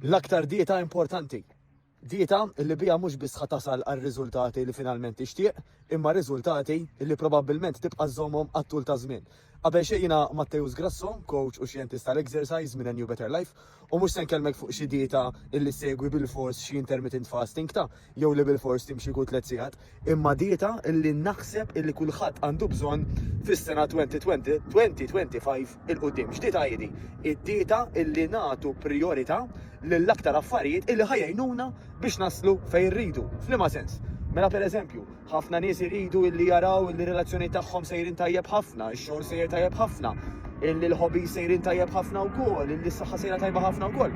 L-aktar dieta importanti. Dieta illi bija mhux biss ħatasal għar-riżultati li finalment tixtieq, imma riżultati illi probabbilment tibqa' żommhom għat-tul ta' żmien. Qabel xejn jiena Matteus Grasso, coach u xjentist tal-exercise minn A New Better Life, u mhux se nkellmek fuq xi dieta illi segwi bil-fors xi intermittent fasting ta' jew li bil-fors timxi kull 3 sigħat, imma dieta illi naħseb illi kulħadd għandu bżonn fis-sena 2025 il-qudiem. X'dieta hi di? Id-dieta illi nagħtu priorità lill-aktar affarijiet illi ħajjnuna biex naslu fejn rridu. F'liema sens? Mela pereżempju, ħafna nies iridu illi jaraw illi relazzjoni tagħhom sejrin tajjeb ħafna, ix-xogħol sejjer tajjeb ħafna, illi l-hobby sejrin tajjeb ħafna wkoll, illi s-saħħa sejra tajba ħafna wkoll.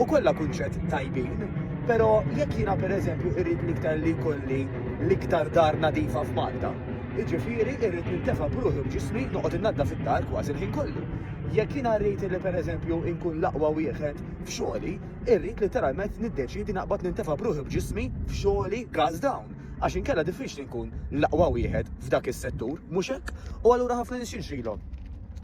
U kollha kunċett tajbin, però jekk jiena pereżempju irid l-iktar li jkolli l-iktar dar nadifa f'Malta, jiġifieri irrid nintefa' b'ruħi b'ġismi noqgħod innaddaf id-dar kważi l-ħin kollu. Jekk jiena rrid li pereżempju inkun l-aqwa wieħed f'xogħli, irrid literalment niddeċiedi naqbad nintefa' b'ruħi b'ġismi f'xogħli gas down. Għax inkella diffiċli nkun l-aqwa wieħed f'dak is-settur, mhux hekk? U allura ħafna nies jinxrilhom.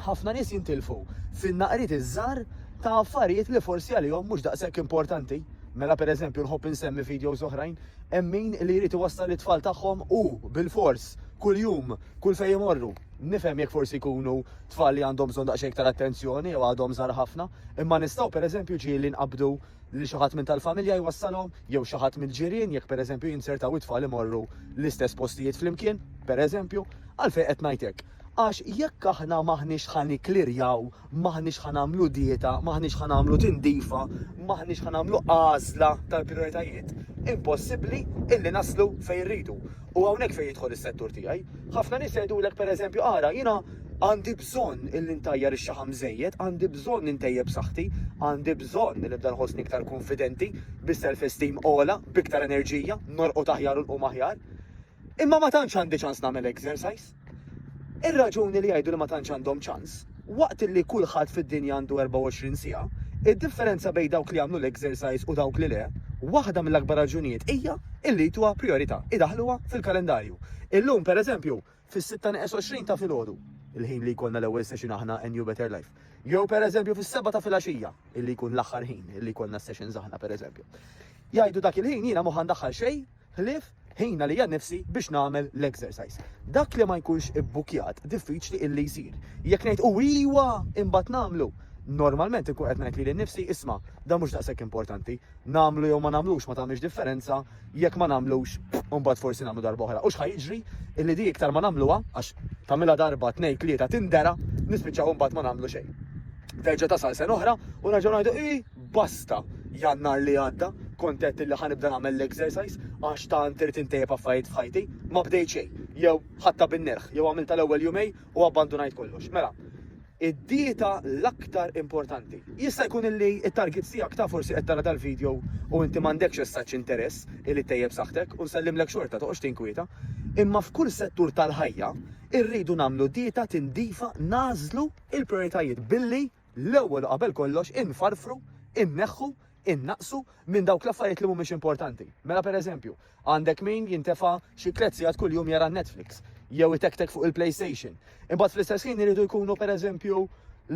Ħafna nies jintilfu fin-naqriet iż-żgħar ta' affarijiet li forsi għalihom mhux daqshekk importanti. Mela pereżempju nħobb insemmi videos oħrajn, hemm min li jrid iwassal it-tfal tagħhom u bil-fors kuljum, kull fejn imorru. Nifhem jekk forsi jkunu tfal li għandhom bżonn daqsxejn iktar attenzjoni jew għadhom żgħar ħafna, imma nistgħu pereżempju ġieli nqabdu li xi ħadd minn tal-familja jwassalhom jew xi ħadd mill-ġirien jekk pereżempju jinsertaw it-tfal imorru l-istess postijiet flimkien, pereżempju, għalfejn qed ngħid hekk. Għax jekk aħna maħniex ħaniklirjaw, maħniex ħanamlu dieta, maħniex ħanamlu tindifa, maħniex ħanamlu għażla tal-prioritajiet, impossibbli illi naslu fejn rridu. U hawnhekk fejn jidħol is-settur tiegħi. Ħafna nies jgħidulek pereżempju ara jiena għandi bżonn illi ntajjar ix-xaħam żejjed, għandi bżonn intejjeb saħħti, għandi bżonn li nibda nħossni iktar konfidenti, bis-self-esteem ogħla, biktar enerġija, norqod aħjar u nqum aħjar. Imma ma tantx għandi ċans nagħmel exercise. Ir-raġuni li jgħidu li ma tantx għandhom ċans, waqt li kulħadd fid-dinja għandu 24 siegħa, id-differenza bejn dawk li jagħmlu l-exercise u dawk li le, waħda mill-akbar raġunijiet hija illi tuha priorità, idaħluha fil-kalendarju. Illum pereżempju fis-6:20 ta' filgħodu, il-ħin li jkollna l-ewwel session aħna A New Better Life. Jew pereżempju fis-7 ta' filgħaxija, illi jkun l-aħħar ħin illi jkollna sessions aħna pereżempju. Jgħidu dak il-ħin jiena mhu ħandaħħal xejn ħlief ħina li jgħan nifsi biex nagħmel l-exercise. Dak li ma jkunx ibbukjat diffiċli illi jsir. Jekk ngħid u iwa imbagħad nagħmlu. Normalment ikun qed ngħid li nnifsi isma' dan mhux daqshekk importanti. Nagħmlu jew ma nagħmlux ma tagħmilx differenza, jekk ma nagħmlux imbagħad forsi nagħmlu darba oħra. U x'ħajġri illi di iktar ma nagħmluha għax tagħmilha darba tnejn tlieta tindera, nispiċċaw imbagħad ma nagħmlu xejn. Terġa' tasal sen oħra u nerġgħu ngħidu basta jannar li għadda kontent li ħanibda nagħmel l-exercise għax tant irid intejjeb affarijiet f'ħajti, ma bdejt xejn, jew ħatta bin-nerħ, jew għamilta l-ewwel jumej u abbandunajt kollox. Mela, id-dieta l-aktar importanti. Jista' jkun illi it-targets tiegħek ta' forsi qed tara dal-video u inti m'għandekx essaċ interess illi tejjeb saħħtek u nsellimlek xorta toqgħodx tinkwieta, imma f'kull settur tal-ħajja irridu nagħmlu dieta tindifa nażlu il-prioritajiet billi l-ewwel qabel kollox infarfru, inneħħu, innaqsu minn dawk l-affarijiet li mhumiex importanti. Mela pereżempju, għandek min jintefa' xi 3 sigħat kuljum jara Netflix, jew itektek fuq il-PlayStation. Imbagħad fl-istess ħin iridu jkunu pereżempju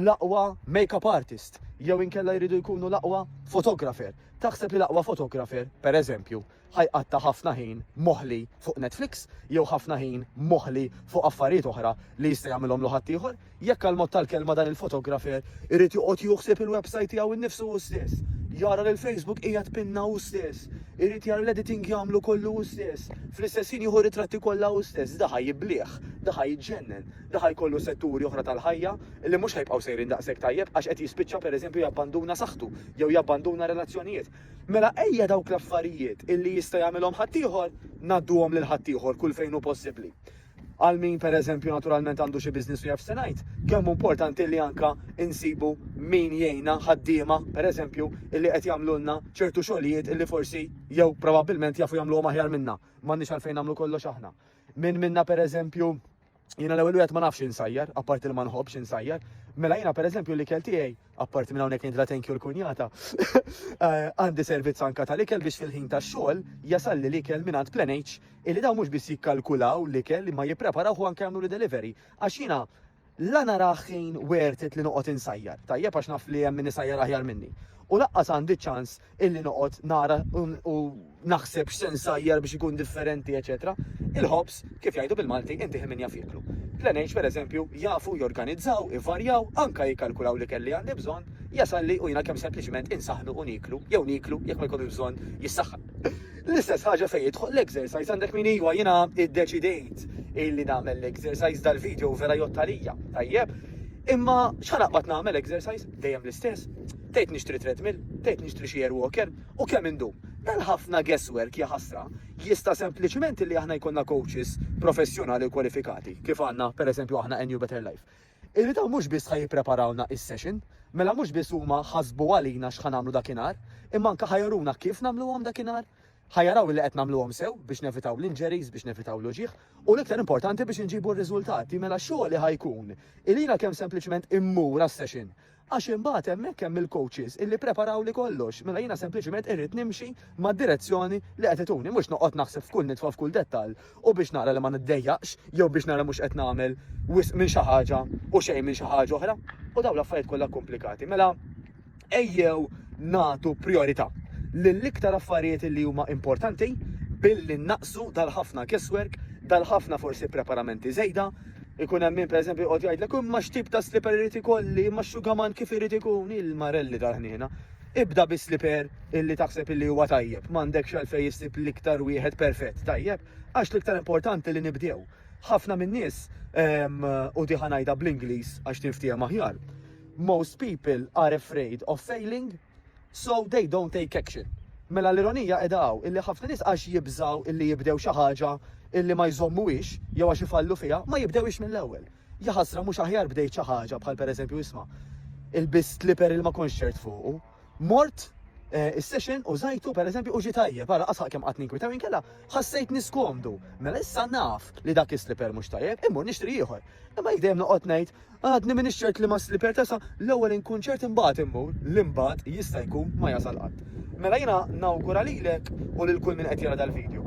l-aqwa make-up artist, jew inkella jridu jkunu l-aqwa photographer. Taħseb li l-aqwa photographer, pereżempju, ħajqatta ħafna ħin moħli fuq Netflix, jew ħafna ħin moħli fuq affarijiet oħra li jista' jagħmilhom lu ħadd ieħor, jekk għall-mod tal-kelma dan il-photographer irid joqgħod joħseb il-website tiegħu innifsu hu stess. Jara l-Facebook qiegħed pinna hu stess, irid jara l-editing jagħmlu kollu hu stess, fl-istess ħin jieħu ritratti kollha hu stess, da ħajjiblieħ, da ħajjiġġennen, da ħajkollu setturi oħra tal-ħajja li mhux ħajbqgħu sejrin daqshekk tajjeb għax qed jispiċċa pereżempju jabbanduna saħħtu jew jabbanduna relazzjonijiet. Mela ejja dawk l-affarijiet illi jista' jagħmilhom ħadd ieħor ngħadduhom lil ħadd ieħor kull fejn hu possibbli. Għal min pereżempju naturalment għandu xi business u jaf se ngħid, kemm importanti li anka insibu min jgħinna ħaddiema pereżempju illi qed jagħmlulna ċertu xogħlijiet illi forsi jew probabbilment jafu jagħmluhom aħjar minna. M'għandniex għalfejn nagħmlu kollox aħna. Minna pereżempju jiena l-ewwel wieħed ma nafx insajjar, apparti li ma nħobbx insajjar. Mela jiena pereżempju l-ikel tiegħi, apparti minn hawnhekk nidla thank you l-kunjata, għandi servizz anka tal-ikel biex fil-ħin tax-xogħol jasalli l-ikel mingħand Plan H illi dawn mhux biss jikkalkulaw l-ikel imma jippreparaw u anke jagħmlu delivery. Għax jiena la nara ħin worth it li noqgħod insajjar. Tajjeb għax naf li hemm min isajjar aħjar minni. U laqqas għandi ċans illi noqgħod nara u naħseb x'sensajjar biex ikun differenti, eċetera. Il-ħobs, kif jgħidu bil-Malti, inti min jaf jiklu. Plan-H, pereżempju, jafu jorganizzaw, ivarjaw, anka jikkalkulaw li kelli għandi bżonn, jasalli u jiena kemm sempliċiment insaħnu u niklu, jew niklu jekk ma jkollu bżonn jissaħħan. L-istess ħaġa fejn jidħol l-exercise għandek min iwa jiena iddeċidejt illi nagħmel l-exercise dal-video vera jottalija. Tajjeb, imma x'ħanaqbad nagħmel exercise dejjem l-istess. Tgħid nixtri treadmill, tgħid nixtri xi air walker u kemm indum. Dal-ħafna guesswork ja ħasra jista' sempliċiment li aħna jkollna coaches professjonali u kwalifikati kif għandna pereżempju aħna NU Better Life. Irridaw mhux biss ħajjippreparawna is-session, mela mhux biss huma ħasbu għalina x'ħan nagħmlu dakinhar, imma anke ħajruna kif nagħmluhom dakinhar, ħajaraw li qed nagħmluhom sew biex nevitaw l-injuries, biex nevitaw l-uġieħ, u l-iktar importanti biex inġibu r-riżultati mela xogħol li ħajkun ilina kemm sempliċement immur għas-session. Għax imbagħad hemmhekk hemm il-coaches illi preparaw li kollox, mela jiena sempliċement irrid nimxi mad-direzzjoni li qed ituni, mhux noqgħod naħseb f'kull nitfa' f'kull dettall u biex nara li ma niddejjaqx jew biex nara mhux qed nagħmel wisq minn xi ħaġa u xejn minn xi ħaġa oħra. U dawn l-affarijiet kollha komplikati. Mela ejjew nagħtu priorità lill-iktar affarijiet li huma importanti billi naqsu dal-ħafna guesswork, dal-ħafna forsi preparamenti żejda. Ikun hemm min pereżempju qod jgħidlek imma x'tip ta' slipper irid ikolli, imma x'sugaman kif irid ikun il-marelli tal-ħniena. Ibda bi slipper illi taħseb illi huwa tajjeb, m'għandekx għalfejn jissib l-iktar wieħed perfett, tajjeb, għax l-iktar importanti li nibdew. Ħafna min-nies u di ħanajda bl-Ingliż għax tiftiha aħjar. Most people are afraid of failing, so they don't take action. Mela l-ironija edaw illi ħafna nies għax jibżaw illi jibdew xi ħaġa illi ma jżommuwix jew għax ifallu fiha ma jibdewix mill-ewwel. Jaħasra mhux aħjar bdejt xi ħaġa bħal pereżempju isma' il-biss slipper il ma kontx ċert fuqu. Mort is-session u żajtu pereżempju u ġi tajjeb, ara qasaq kemm qatt ninkwitaw inkella ħassejt niskomdu. Mela issa naf li dak is-slipper mhux tajjeb, immur nixtri ieħor. Imma jekk dejjem noqgħod ngħid għadni min ix-ċert li ma slipper tesa l-ewwel inkun ċert imbagħad immur l-imbagħad jista' jkun ma jasal qatt. Mela jiena nawgura lilek u lil kull min qed jara dal-video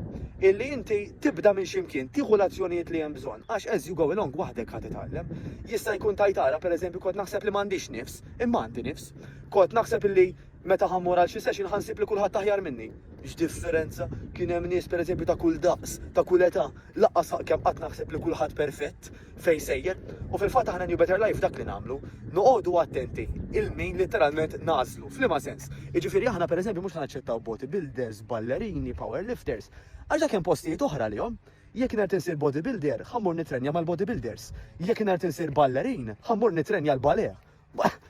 illi inti tibda minn ximkien, tieħu l-azzjonijiet li hemm bżonn, għax as you go along waħdek ħad titgħallem. Jista' jkun tajtara pereżempju kont naħseb li m'għandix nifs, imma għandi nifs. Kont naħseb illi meta ħammur għal xi session ħansib li kulħadd taħjar minni. X'differenza kien hemm nies pereżempju ta' kull daqs, ta' kull età, laqqas kemm qatt naħseb li kulħadd perfett fejn sejjer. U fil-fatt aħna New Better Life dak li nagħmlu, noqogħdu attenti il-min literalment nażlu, f'liema sens. Jiġifieri aħna pereżempju mhux ħanaċċettaw bodybuilders, ballerini, powerlifters, għax dak hemm postijiet oħra lihom. Jekk nhar tinsir bodybuilder, ħammur nitrenja mal-bodybuilders. Jekk nhar tinsir ballerin, ħammur nitrenja l-baleh.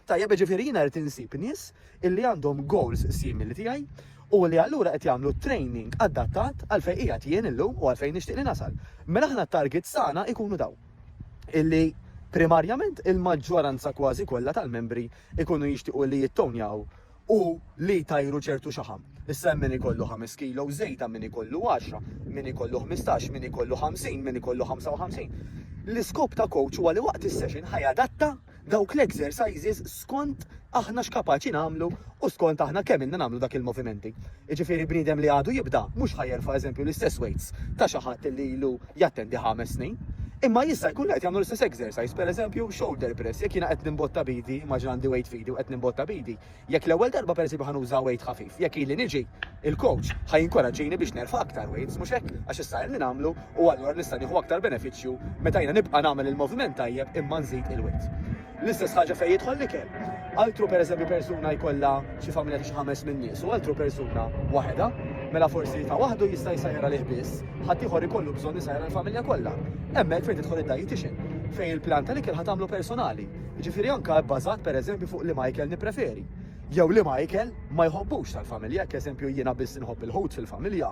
Tajjeb ġifieri jiena rrid insib nies illi għandhom goals simili tiegħi u li allura qed jagħmlu training adattat għalfejn qiegħed jien illum u għalfejn nixtieq li nasal. Mela aħna t-targets tagħna ikunu daw illi primarjament il-maġġoranza kważi kollha tal-membri ikunu jixtiequ li jittonjaw u li tajru ċertu xaħam. Issa min ikollu 5 kilo żejta, min ikollu 10, min ikollu 15, min ikollu 50, min ikollu 55. L-iskop ta' coach huwa li waqt is-session ħajadatta dawk l-exercises skont aħna x'kapaċi nagħmlu u skont aħna kemm inna nagħmlu dak il-movimenti. Jiġifieri bniedem li għadu jibda mhux ħajjerfa' eżempju l-istess weights ta' xi ħadd li ilu jattendi 5 snin. Imma jista' jkun qed jagħmlu l-istess exercise, pereżempju shoulder press, jekk jiena qed nimbotta bidi, immaġin għandi weight video qed nimbotta bidi. Jekk l-ewwel darba pereżempju ħanuża weight ħafif, jekk ili niġi, il-coach ħajinkoraġġini biex nerfa' aktar weights mhux hekk għax issa li nagħmlu u allura nista' nieħu aktar benefiċċju meta jiena nibqa' nagħmel il-moviment tajjeb imma nżid il-weight. L-istess ħaġa fejn jidħol l-ikel. Altru pereżempju persuna jkollha xi familja ta' xi 5 min nies u altru persuna waħda, mela forsi ta' waħdu jista' jsajra lih biss, ħadd ieħor ikollu bżonn isajra l-familja kollha. Hemmhekk fejn tidħol id-dietitian, fejn il-pjan tal-ikel ħadd tagħmlu personali. Jiġifieri anke bbażat pereżempju fuq li ma ikel nippreferi. Jew li ma ikel ma jħobbux tal-familja, eżempju jiena biss inħobb il-ħut fil-familja.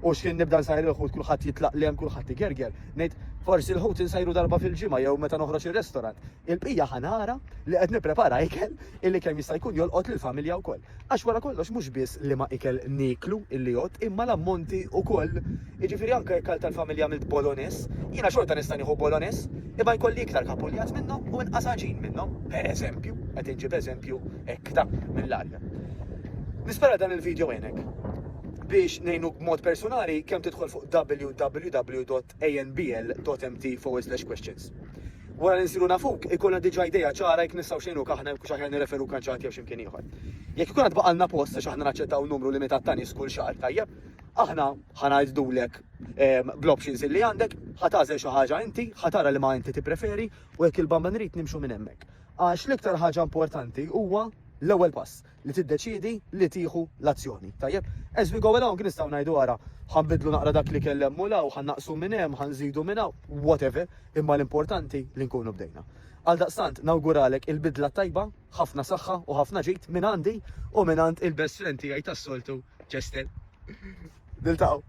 U x'kien nibda nsajr il-ħut kulħadd jitlaq li hemm kulħadd igerger. Ngħid forsi l-ħut insajru darba fil-ġimgħa jew meta noħroġ ir-restorant. Il-bqija ħanara li qed nipprepara ikel illi kemm jista' jkun jolqot lill-familja wkoll. Għax wara kollox mhux biss li ma ikel niklu illi jgħod imma l-ammonti wkoll. Jiġifieri anke jekk tal-familja mill bolognese, jiena xorta nista' nieħu bolognese imma jkolli iktar kapuljat minnhom u inqas aġin minnhom. Pereżempju, qed inġib eżempju hekk ta' mill-arja. Nispera dan il-video għenek biex nejnu b'mod personali kemm tidħol fuq www.anbl.mt/questions. wara li nsiru nafuk, ikonna diġà idea ċara jekk nistgħu xejnuk aħna kux aħjar nirreferu kanċati jew x'imkien ieħor. Jekk ikun qed baqalna post għax aħna naċċettaw numru limitat ta' nies kull xahar tajjeb, aħna ħanajdulek bl-options li għandek, ħatażel xi ħaġa inti, ħatara li ma inti tippreferi u jekk il-bamba nrid nimxu minn hemmhekk. Għax l-iktar ħaġa importanti huwa l-ewwel pass li tiddeċiedi li tieħu l-azzjoni. Tajjeb, as we go along nistgħu ngħidu wara ħanbidlu naqra dak li kellem mulaw, ħannaqsu minn hemm, ħanżidu minn hawn, whatever, imma l-importanti li nkunu bdejna. Għal daqstant nawguralek il-bidla tajba, ħafna saħħa u ħafna ġid minn għandi u minn għand il-best friend tiegħi tas-soltu, Chester. Niltaqgħu.